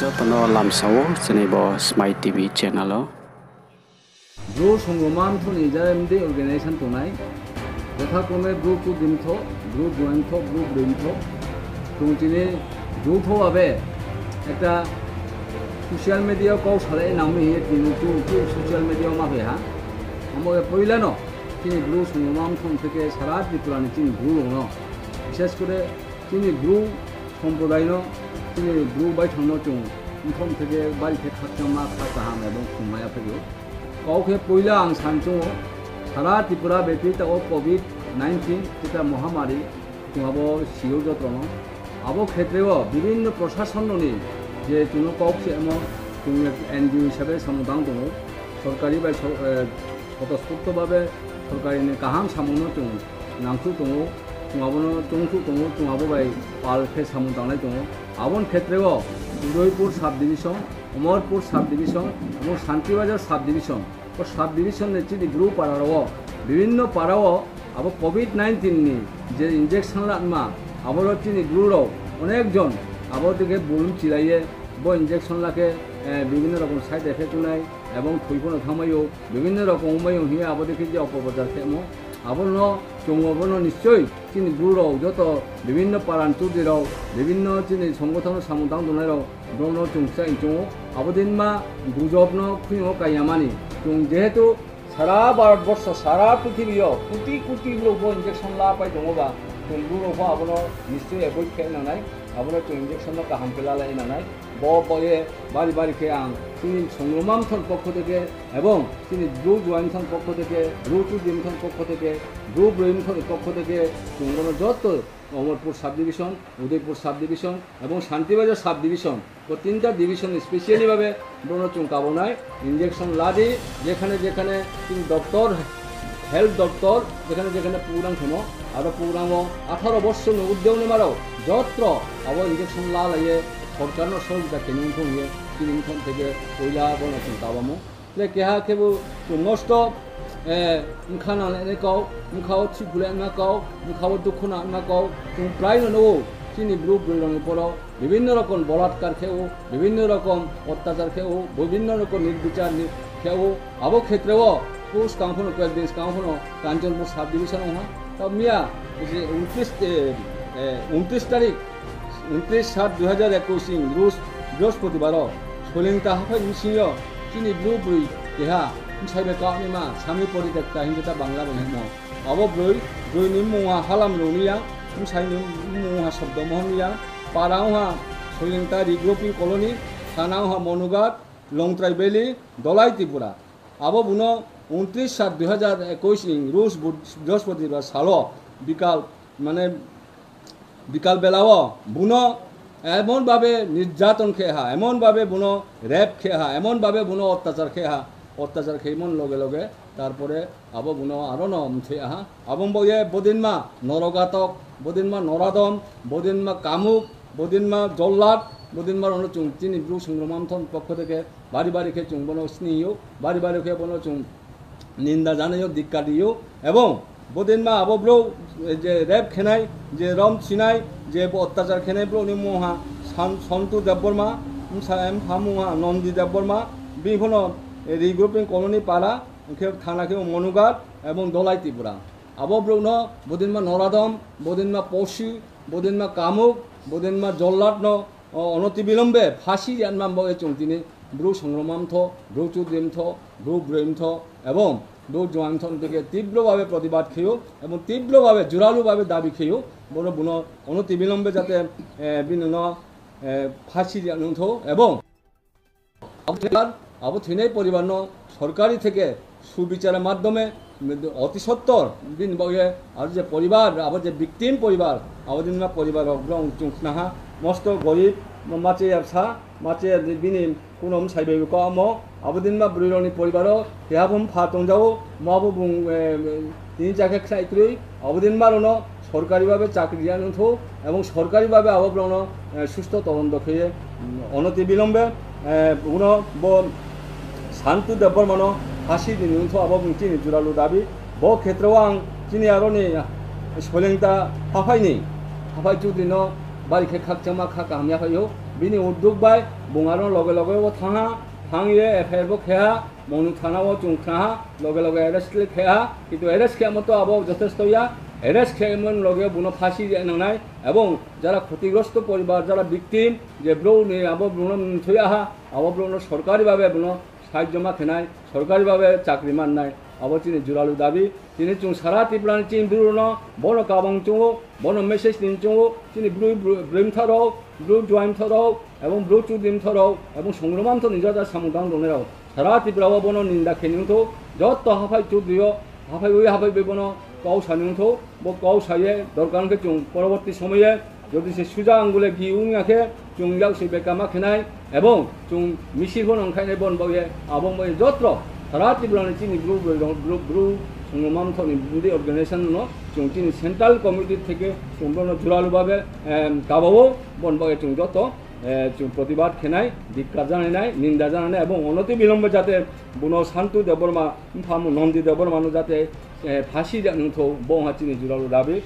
tono lamsawo chenibo Smile TV channel o Blue Songoman Tony JMD organization tonight. যথাক্রমে blue two দিনথ blue জয়েন্থ blue ব্রেইনথ তুমি যৌথভাবে একটা social media কৌশলে নামি কিন্তু সোশ্যাল মিডিয়া মাবে হ্যাঁ আমাকে পইলানো তিনি ব্লু সংগ্রাম থেকে সারা ত্রিপুরানি তিনি ব্লু দङ বিশেষ করে তিনি ব্লু সম্প্রদায় তিনি ব্লু বাই थांनो जों उनथम থেকে বাড়িতে খাচ্ছা মা খাচ্ছা হাম এবং खुंमाया फैयो गावखे पयला आं सानचो सारा त्रिपुरा बेपी तक कोविड-19 जिता महामारी जोंहाबो सिउ जतन आबो क्षेत्रेव विभिन्न प्रशासननि जे जोंनो कौसे एमो जों एनजिओ हिसाबै सामुदां दङ सरकारि बा स्वतस्फूर्तभावे सरकारिनि गाहाम सामुनो जों नांखु दङ जोंहाबोनो जंखु दङ जोंहाबो बाय पालखे सामुदांनाय दङ आबोन क्षेत्रेव Udaipur sub division Amarpur sub division और शांतिबाजार सब डिविजन और सब डिविजन ने ग्रुप पाड़ाव विभिन्न पाड़ाव अब कोविड-19 नि जे इंजेक्शन लामा अब ग्रुप अनेक जन अब बुलुम चिलाइए वो इंजेक्शन लाके विभिन्न रकम साइड एफेक्ट होना एवं थैफोन थामायो विभिन्न रकम मायो हिया अब देखी जे अपप्रचार खेमो आबनो जोंबोनो निश्चय चिनि ग्रुप जत विभिन्न पारान्तुदिराव विभिन्न चिनि संगठन सामुदां दनायराव ब्रह्म जोंसा इंचो आबदिनमा गुजबनो खुयो कायामानि जों जेहेतु सारा भारतवर्ष सारा पृथ्वीयाव कोटि कोटि लोग इंजेक्शन ला पाइ दङबा जों ग्रुप आबनो निश्चय एभयड खालामनाय आबनो जों इंजेक्शन गाहाम पेलालायनाय बये बारि बारि के आं चिनि संग्रामथन पक्ष থেকে এবং চিনি ব্লু জয়েন্টন পক্ষ থেকে ব্লু টু দিনথন পক্ষ থেকে ব্লু ব্রেইনথন পক্ষ থেকে जोंनो যত Amarpur sub division Udaipur sub division और शांतिबाजार सब डिविजन तो तीनटा डिविजन स्पेशली भावे ब्रह्म जों गाबनाय इंजेक्शन लादि जेखाने जेखाने डक्टर हेल्थ डक्टर जेखाने जेखाने प्रोग्राम थमो और प्रोग्राम 18 बर्षनि उद्देवनि माराव जत्र अब इंजेक्शन ला लाये सरकारनो सहयोगिता केनिंखौ निये किनिंखौ থেকে কইলা বন जों गाबामो जे केहा केबो नष्ट उनखाना नेकाव उनखाव थिगुले नाकाव उनखाव दुखुना नाकाव जों प्राय नो चिनि ग्रुप बिल्डिंग पराव विभिन्न रकम बलात्कार खेव विभिन्न रकम अत्याचार खेव विभिन्न रकम निर्विचार खेव अब क्षेत्रेव पुस कांफोन क्वेदिस कांफोन कांचनपुर सब डिविजन हा तब मिया 29 तारिख 29/7/2021 रोज बृहस्पतिबार सोलिंता हाफाय मिसियो चिनि ब्लू ब्रुई देहा साइबे कानिमा सामी परिदेक्ता हिंदुता बांला बनेमो अब ब्रुई नि मुवा हालाम रौनिया साइनि मुवा शब्द मोहनिया पारावहा सोलिंता रिग्रुपिंग कॉलोनी थानावहा मनुगाट लंगट्राई वैली दलाई त्रिपुरा अब बुनो 29/7/2021 रोज बृहस्पतिबार सालो बिकाल माने बिकाल बेलाव बुनो एमन भावे निर्यातन खेहा एमन भावे बुनो रेप खेहा एमन भावे बुनो अत्याचार खेहा अत्याचार खेमन लगे लगे तारपरे अब बुनो आरो न मुथे आहा आबम बये बदिनमा नरगातक बदिनमा नरादम बदिनमा कामुक बदिनमा जल्लाद बदिनमा रनो जों चिनि ब्लु संग्रामथन पक्ष থেকে बारि बारि खे जों बनो स्नियो बारि बारि खे बनो जों निंदा जानायो दिक्का दियो एवं बदिनमा अब ब्लु जे रेप खेनाय जे रम छिनाय जे अत्याचार खेनाय ब्लु नि मोहा सन्तु देबबर्मा एम फामुहा नंदी देबबर्मा বিভিন্ন रिग्रुपिंग कॉलोनी पारा थाना के मनुगाट और दलाई त्रिपुरा अब ब्रह्म बदिनमा नरादम बदिनमा पशु बदिनमा कामुक बदिनमा जल्लाद अनतिबिलम्बे फाँसी जानमाबे चौंतीनि ब्रु संग्रामथ ब्रु चुद्रिमथ ब्रु ब्रेमथ और ब्रु जयंथन থেকে तीव्रভাবে प्रतिबाद खेयो और तीव्रভাবে জোরালোভাবে दाबी खेयो बड़ बुनो अनतिबिलम्बे जाते বিভিন্ন फाँसी जानथ और अब थैनाय परिवार सरकारी থেকে सुविचार माध्यमे अति सत्तर दिन बगे और जे परिवार अब जे विक्टिम परिवार आबदिन परिवार जोंहा मस्त गरीब माचे फिसा माचे बिनि कुनम साइबे कम आबदिन ब्रुरनि परिवार हेहाबम फा दंजाओ माबो बुं तिनि जाके खाइत्रि आबदिन मारनो सरकारी भावे चाकरी जानथ और सरकारी भावे आबब्रनो सुस्थ तदন্ত खेये अनति बिलम्बे उनो शांति देबबर्मानो फाँसी दिनुथ अब चिनि जुरालु दाबी बो क्षेत्रेव आं चिनि आरोनि सोलिंता हाफायनि हाफाय जुदिनो बारिखे खाकचामा खा गाहामया फायो बिनि उद्योग बाय बुङारो लगे लगे वो थाङा थाङिए एफआईआर बो खेहा मनु थानाव चुंख्राहा लगे लगे एरेस्ट खेहा किन्तु एरेस्ट खेयामतो आबो যথেষ্টया एरेस्ट खेमन लगे बुनो फांसी नांनाय এবং যারা ক্ষতিগ্রস্ত পরিবার যারা ভিকটিম যে ব্রো নি আবো ব্রো থইয়াহা আবো ব্রো সরকারিভাবে ব্রো সাহায্য মাখেনায় সরকারিভাবে চাকরি মাননায় আবো চিনি জুরালু দাবি চিনি চুং সারা ত্রিপুরানি চিন ব্রুনো বনো কাবাং চুঙো বনো মেসেজ দিন চুঙো চিনি ব্রু ব্রিমথারও ব্রু জয়েন্টথারও এবং ব্রু চু দিমথারও এবং সংগ্রামান্ত নিজা সামুদাং দনেরাও সারা ত্রিপুরাও বনো নিন্দা খেনিউথো যত হাফাই চু দিও হাফাই ওই হাফাই বেবনো কাউ সানিউথো বো কাউ সাইয়ে দরকারকে চুং পরবর্তী সময়ে যদি সে সুজা আঙ্গুলে গি উঙাকে চুংজাও সে বেকা মাখেনায় এবং চুং মিছিল ওंखायनाय বন বয়ে আবং বয়ে যত্র সারা ত্রিপুরানি চিনি ব্রু ব্রু ব্রু সংগ্রামান্তনি ব্রুদি অর্গানাইজেশন নো চুং চিনি সেন্ট্রাল কমিটি থেকে চুংবনো জোরালুভাবে গাবাবো বন বয়ে চুং যত প্রতিবাদ খেনায় ধিক্কার জানায় নিন্দা জানায় এবং অনতি বিলম্বে যাতে বুনো শান্তু দেববর্মা ফামু নন্দী দেববর্মানো যাতে ফাঁসি জানুথো বং হাচিনি জুরালু দাবি